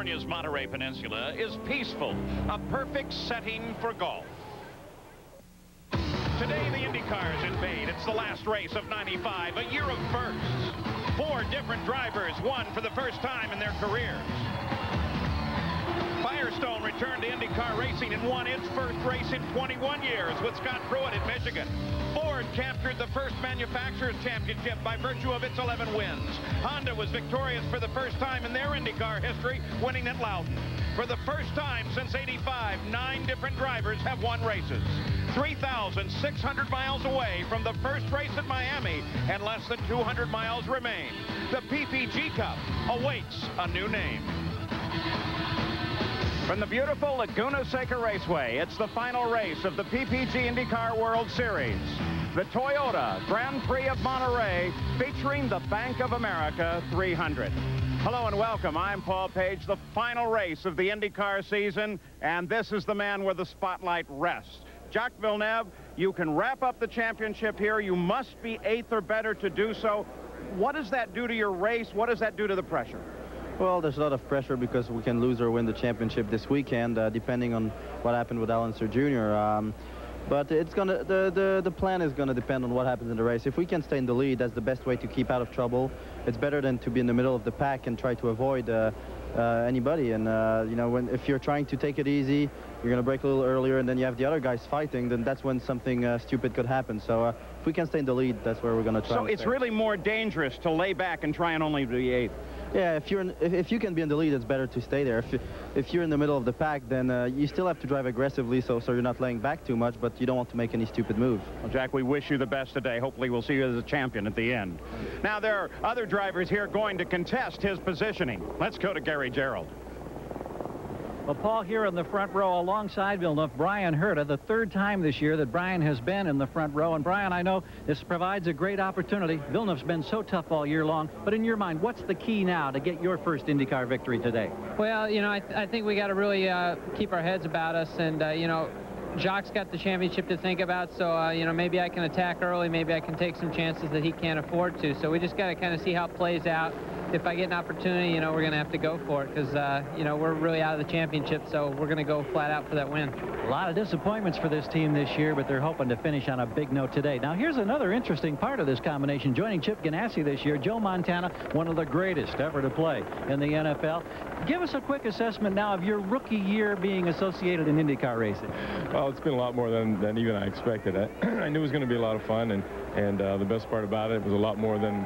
California's Monterey Peninsula is peaceful, a perfect setting for golf. Today, the IndyCars invade. It's the last race of '95, a year of firsts. 4 different drivers won for the first time in their careers. Firestone returned to IndyCar racing and won its first race in 21 years with Scott Pruitt at Michigan. Ford captured the first manufacturer's championship by virtue of its 11 wins. Honda was victorious for the first time in their IndyCar history, winning at Loudon. For the first time since '85, 9 different drivers have won races. 3,600 miles away from the first race at Miami, and less than 200 miles remain. The PPG Cup awaits a new name. From the beautiful Laguna Seca Raceway, it's the final race of the PPG IndyCar World Series. The Toyota Grand Prix of Monterey, featuring the Bank of America 300. Hello and welcome. I'm Paul Page, the final race of the IndyCar season, and this is the man where the spotlight rests. Jacques Villeneuve, you can wrap up the championship here. You must be 8th or better to do so. What does that do to your race? What does that do to the pressure? Well, there's a lot of pressure because we can lose or win the championship this weekend, depending on what happened with Alonso Jr. But it's gonna the plan is gonna depend on what happens in the race. If we can stay in the lead, that's the best way to keep out of trouble. It's better than to be in the middle of the pack and try to avoid anybody. And you know, if you're trying to take it easy, you're gonna break a little earlier, and then you have the other guys fighting. Then that's when something stupid could happen. So if we can stay in the lead, that's where we're gonna try. So it's really more dangerous to lay back and try and only be 8th. Yeah, if you can be in the lead, it's better to stay there. If you're in the middle of the pack, then you still have to drive aggressively, so you're not laying back too much, but you don't want to make any stupid move. Well, Jack, we wish you the best today. Hopefully we'll see you as a champion at the end. Now, there are other drivers here going to contest his positioning. Let's go to Gary Gerald. Well, Paul, here in the front row alongside Villeneuve, Brian Herta, the 3rd time this year that Brian has been in the front row. And Brian, I know this provides a great opportunity. Villeneuve's been so tough all year long. But in your mind, what's the key now to get your first IndyCar victory today? Well, you know, I think we got to really keep our heads about us. And, you know, Jacques got the championship to think about. So, you know, maybe I can attack early. Maybe I can take some chances that he can't afford to. So we just got to kind of see how it plays out. If I get an opportunity, you know, we're going to have to go for it because, you know, we're really out of the championship, so we're going to go flat out for that win. A lot of disappointments for this team this year, but they're hoping to finish on a big note today. Now, here's another interesting part of this combination. Joining Chip Ganassi this year, Joe Montana, one of the greatest ever to play in the NFL. Give us a quick assessment now of your rookie year being associated in IndyCar racing. Well, it's been a lot more than even I expected. I knew it was going to be a lot of fun, and the best part about it was a lot more than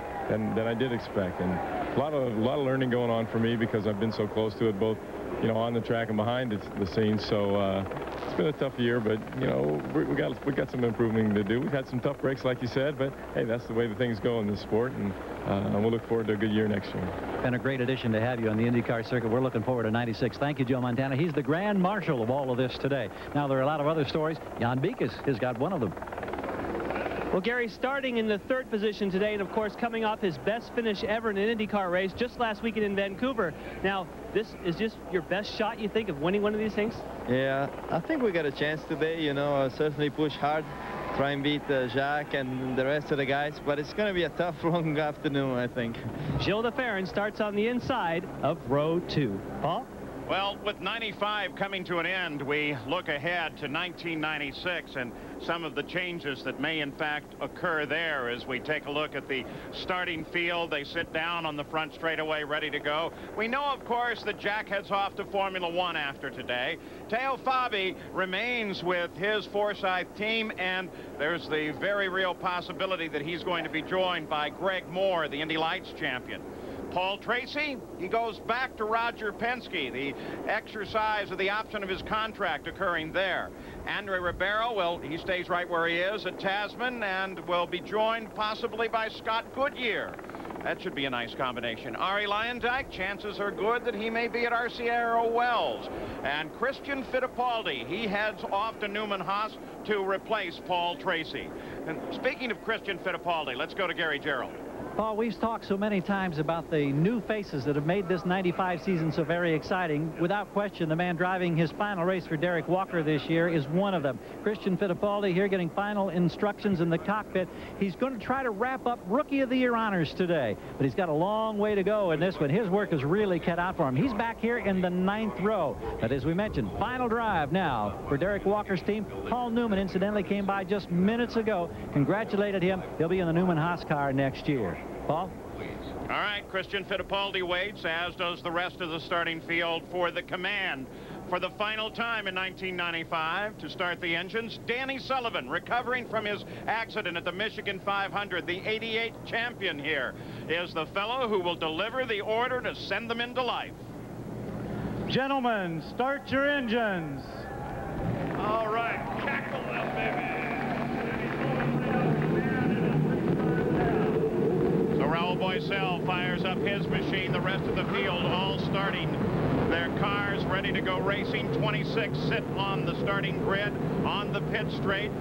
I did expect. And a lot of learning going on for me because I've been so close to it, both, you know, on the track and behind the scenes. So it's been a tough year, but you know, we got some improving to do. We've had some tough breaks, like you said, but hey, that's the way the things go in this sport, and we'll look forward to a good year next year. Been a great addition to have you on the IndyCar circuit. We're looking forward to '96. Thank you, Joe Montana. He's the grand marshal of all of this today. Now, there are a lot of other stories. Jan Beek has got one of them. Well, Gary, starting in the 3rd position today, and of course coming off his best finish ever in an IndyCar race just last weekend in Vancouver. Now, this is just your best shot, you think, of winning one of these things? Yeah, I think we got a chance today. You know, certainly push hard, try and beat Jacques and the rest of the guys, but it's going to be a tough, long afternoon, I think. Gilles de Ferran starts on the inside of row 2. Paul? Well, with '95 coming to an end, we look ahead to 1996 and some of the changes that may in fact occur there as we take a look at the starting field. They sit down on the front straightaway ready to go. We know, of course, that Jack heads off to Formula One after today. Teo Fabi remains with his Forsyth team, and there's the very real possibility that he's going to be joined by Greg Moore, the Indy Lights champion. Paul Tracy, he goes back to Roger Penske, the exercise of the option of his contract occurring there. Andre Ribeiro, well, he stays right where he is at Tasman and will be joined possibly by Scott Goodyear. That should be a nice combination. Arie Luyendyk, chances are good that he may be at RC Aero Wells. And Christian Fittipaldi, he heads off to Newman Haas to replace Paul Tracy. And speaking of Christian Fittipaldi, let's go to Gary Gerald. Paul, we've talked so many times about the new faces that have made this '95 season so very exciting. Without question, the man driving his final race for Derek Walker this year is one of them. Christian Fittipaldi here getting final instructions in the cockpit. He's going to try to wrap up Rookie of the Year honors today. play. But he's got a long way to go in this one. His work is really cut out for him. He's back here in the 9th row. But as we mentioned, final drive now for Derek Walker's team. Paul Newman, incidentally, came by just minutes ago. Congratulated him. He'll be in the Newman-Haas car next year. Paul? All right, Christian Fittipaldi waits, as does the rest of the starting field for the command. For the final time in 1995 to start the engines, Danny Sullivan, recovering from his accident at the Michigan 500, the 88th champion here, is the fellow who will deliver the order to send them into life. Gentlemen, start your engines. All right, cackle them, baby. So Raul Boisel fires up his machine. The rest of the field all starting their cars ready to go racing. 26 sit on the starting grid on the pit straight.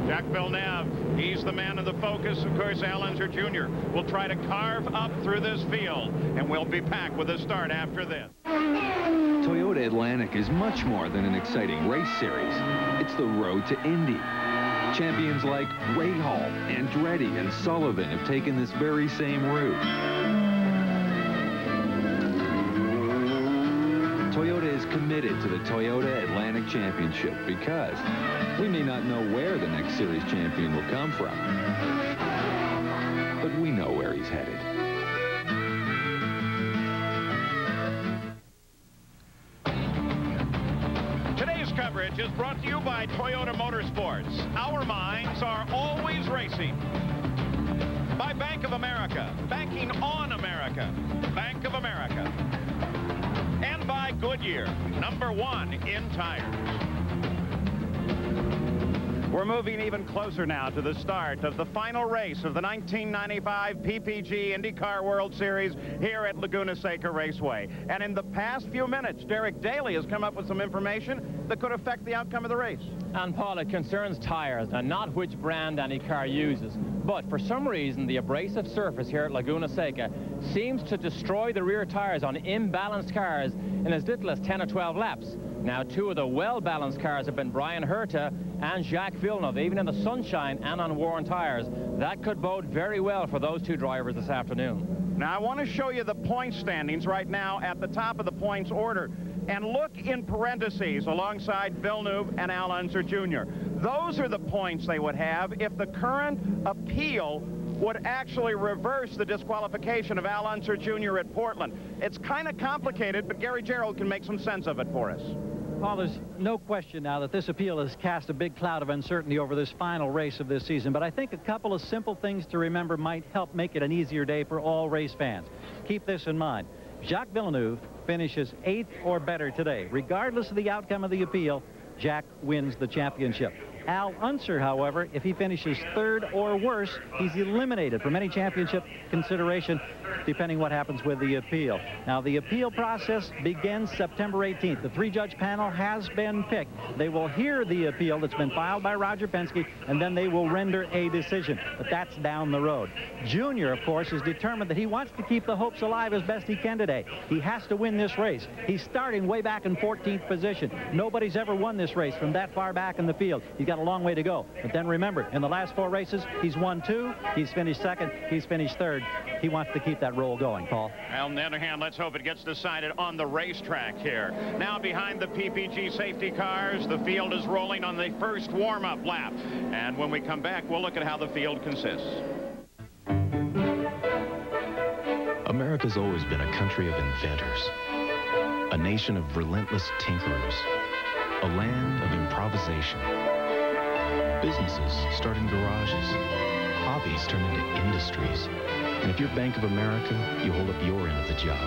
Jacques Villeneuve, he's the man of the focus. Of course, Al Unser Jr. will try to carve up through this field, and we'll be back with a start after this. Toyota Atlantic is much more than an exciting race series. It's the road to Indy. Champions like Rahal, Andretti, and Sullivan have taken this very same route. Toyota is committed to the Toyota Atlantic Championship because we may not know where the next series champion will come from, but we know where he's headed. Today's coverage is brought to you by Toyota Motorsports. Our minds are always racing. By Bank of America, banking on America. Bank of America. And by Goodyear, #1 in tires. We're moving even closer now to the start of the final race of the 1995 PPG IndyCar World Series here at Laguna Seca Raceway. And in the past few minutes, Derek Daly has come up with some information that could affect the outcome of the race. And Paul, it concerns tires and not which brand any car uses. But for some reason, the abrasive surface here at Laguna Seca seems to destroy the rear tires on imbalanced cars in as little as 10 or 12 laps. Now, two of the well-balanced cars have been Brian Herta and Jacques Villeneuve, even in the sunshine and on worn tires. That could bode very well for those two drivers this afternoon. Now, I want to show you the point standings right now at the top of the points order. And look in parentheses alongside Villeneuve and Al Unser Jr. Those are the points they would have if the current appeal would actually reverse the disqualification of Al Unser Jr. at Portland. It's kind of complicated, but Gary Gerald can make some sense of it for us. Well, there's no question now that this appeal has cast a big cloud of uncertainty over this final race of this season, but I think a couple of simple things to remember might help make it an easier day for all race fans. Keep this in mind. Jacques Villeneuve finishes 8th or better today. Regardless of the outcome of the appeal, Jacques wins the championship. Al Unser, however, if he finishes 3rd or worse, he's eliminated from any championship consideration, depending what happens with the appeal. Now, the appeal process begins September 18th. The 3-judge panel has been picked. They will hear the appeal that's been filed by Roger Penske, and then they will render a decision. But that's down the road. Junior, of course, is determined that he wants to keep the hopes alive as best he can today. He has to win this race. He's starting way back in 14th position. Nobody's ever won this race from that far back in the field. He's got a long way to go. But then remember, in the last 4 races, he's won 2, he's finished 2nd, he's finished 3rd. He wants to keep that roll going, Paul. Well, on the other hand, let's hope it gets decided on the racetrack here. Now behind the PPG safety cars, the field is rolling on the first warm-up lap. And when we come back, we'll look at how the field consists. America's always been a country of inventors, a nation of relentless tinkerers, a land of improvisation. Businesses start in garages, hobbies turn into industries. And if you're Bank of America, you hold up your end of the job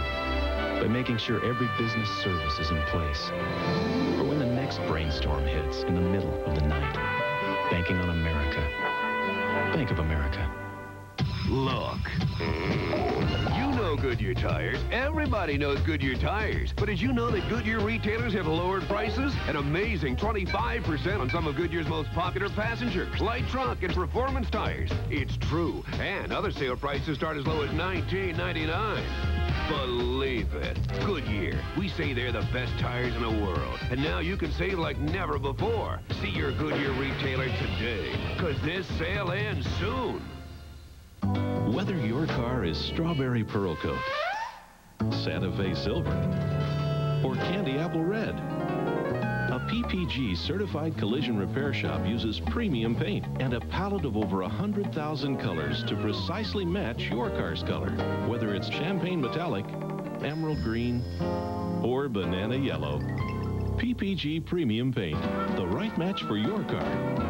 by making sure every business service is in place. Or when the next brainstorm hits in the middle of the night, banking on America. Bank of America. Look. You know Goodyear tires. Everybody knows Goodyear tires. But did you know that Goodyear retailers have lowered prices? An amazing 25% on some of Goodyear's most popular passenger, light truck, and performance tires. It's true. And other sale prices start as low as $19.99. Believe it. Goodyear. We say they're the best tires in the world. And now you can save like never before. See your Goodyear retailer today. Because this sale ends soon. Whether your car is Strawberry Pearl Coat, Santa Fe Silver, or Candy Apple Red, a PPG certified collision repair shop uses premium paint and a palette of over 100,000 colors to precisely match your car's color, whether it's champagne metallic, emerald green, or banana yellow. PPG premium paint, the right match for your car.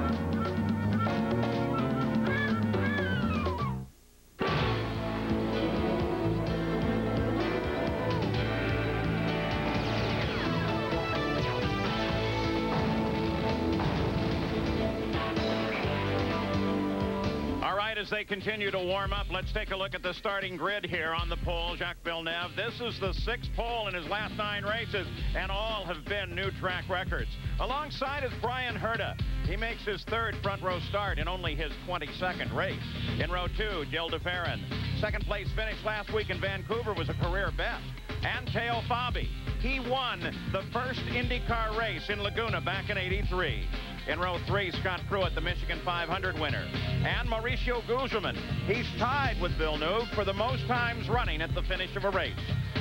As they continue to warm up, let's take a look at the starting grid here on the pole. Jacques Villeneuve. This is the 6th pole in his last 9 races, and all have been new track records. Alongside is Brian Herta. He makes his 3rd front row start in only his 22nd race. In row 2, Gil de Ferran. 2nd place finish last week in Vancouver was a career best. And Teo Fabi. He won the first IndyCar race in Laguna back in '83. In row 3, Scott Pruitt, the Michigan 500 winner. And Mauricio Guzman. He's tied with Villeneuve for the most times running at the finish of a race.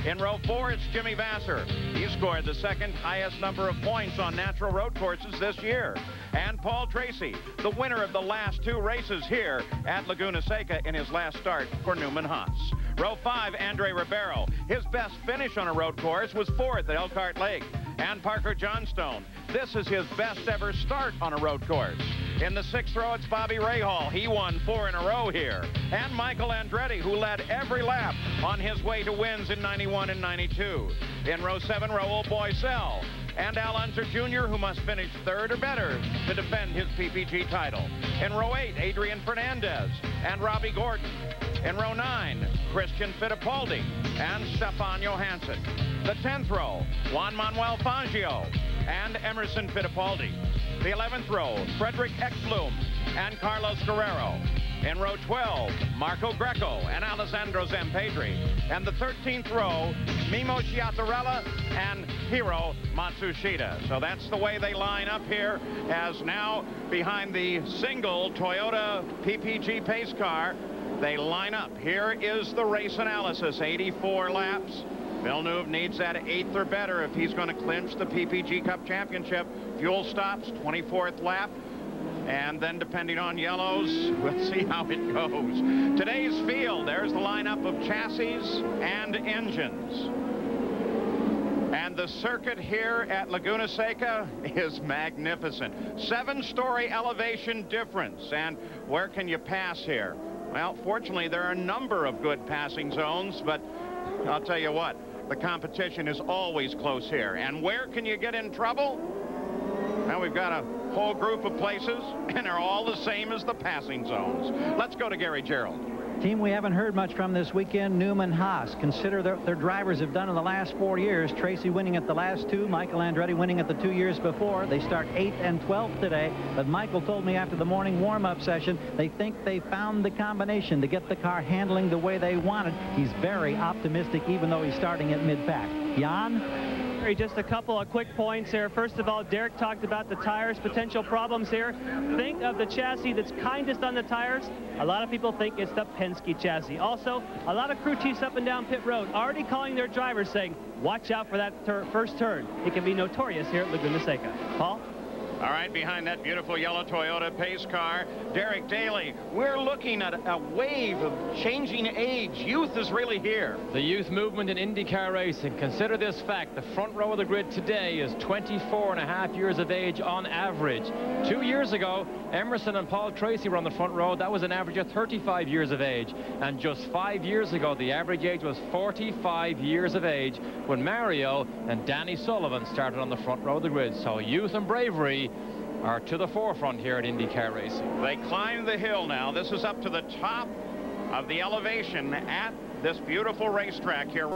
In row 4, it's Jimmy Vasser. He scored the 2nd highest number of points on natural road courses this year. And Paul Tracy, the winner of the last 2 races here at Laguna Seca in his last start for Newman Haas. Row 5, Andre Ribeiro. His best finish on a road course was 4th at Elkhart Lake. And Parker Johnstone. This is his best ever start on a road course. In the 6th row, it's Bobby Rahal. He won 4 in a row here. And Michael Andretti, who led every lap on his way to wins in '91 and '92. In row 7, Raul Boesel. And Al Unser Jr., who must finish 3rd or better to defend his PPG title. In row 8, Adrian Fernandez and Robbie Gordon. In row 9, Christian Fittipaldi and Stefan Johansson. The 10th row, Juan Manuel Fangio and Emerson Fittipaldi. The 11th row, Frederick Ekblom and Carlos Guerrero. In row 12, Marco Greco and Alessandro Zampedri. And the 13th row, Mimo Chiatarella and Hiro Matsushita. So that's the way they line up here, as now behind the single Toyota PPG pace car, they line up. Here is the race analysis, 84 laps. Villeneuve needs that 8th or better if he's going to clinch the PPG Cup Championship. Fuel stops, 24th lap. And then depending on yellows, we'll see how it goes. Today's field, there's the lineup of chassis and engines. And the circuit here at Laguna Seca is magnificent. 7-story elevation difference. And where can you pass here? Well, fortunately, there are a number of good passing zones, but I'll tell you what, the competition is always close here. And where can you get in trouble? Now we've got a whole group of places, and they're all the same as the passing zones. Let's go to Gary Gerald. Team we haven't heard much from this weekend, Newman Haas. Consider their drivers have done in the last 4 years. Tracy winning at the last 2, Michael Andretti winning at the 2 years before. They start 8th and 12th today, but Michael told me after the morning warm-up session they think they found the combination to get the car handling the way they wanted. He's very optimistic, even though he's starting at mid-pack. Jan? Just a couple of quick points here. First of all, Derek talked about the tires, potential problems here. Think of the chassis that's kindest on the tires. A lot of people think it's the Penske chassis. Also, a lot of crew chiefs up and down pit road already calling their drivers saying, watch out for that first turn. It can be notorious here at Laguna Seca. Paul? All right, behind that beautiful yellow Toyota pace car, Derek Daly. We're looking at a wave of changing age. Youth is really here. The youth movement in IndyCar racing. Consider this fact. The front row of the grid today is 24.5 years of age on average. 2 years ago, Emerson and Paul Tracy were on the front row. That was an average of 35 years of age. And just 5 years ago, the average age was 45 years of age when Mario and Danny Sullivan started on the front row of the grid. So youth and bravery are to the forefront here at IndyCar racing. They climb the hill now. This is up to the top of the elevation at this beautiful racetrack here.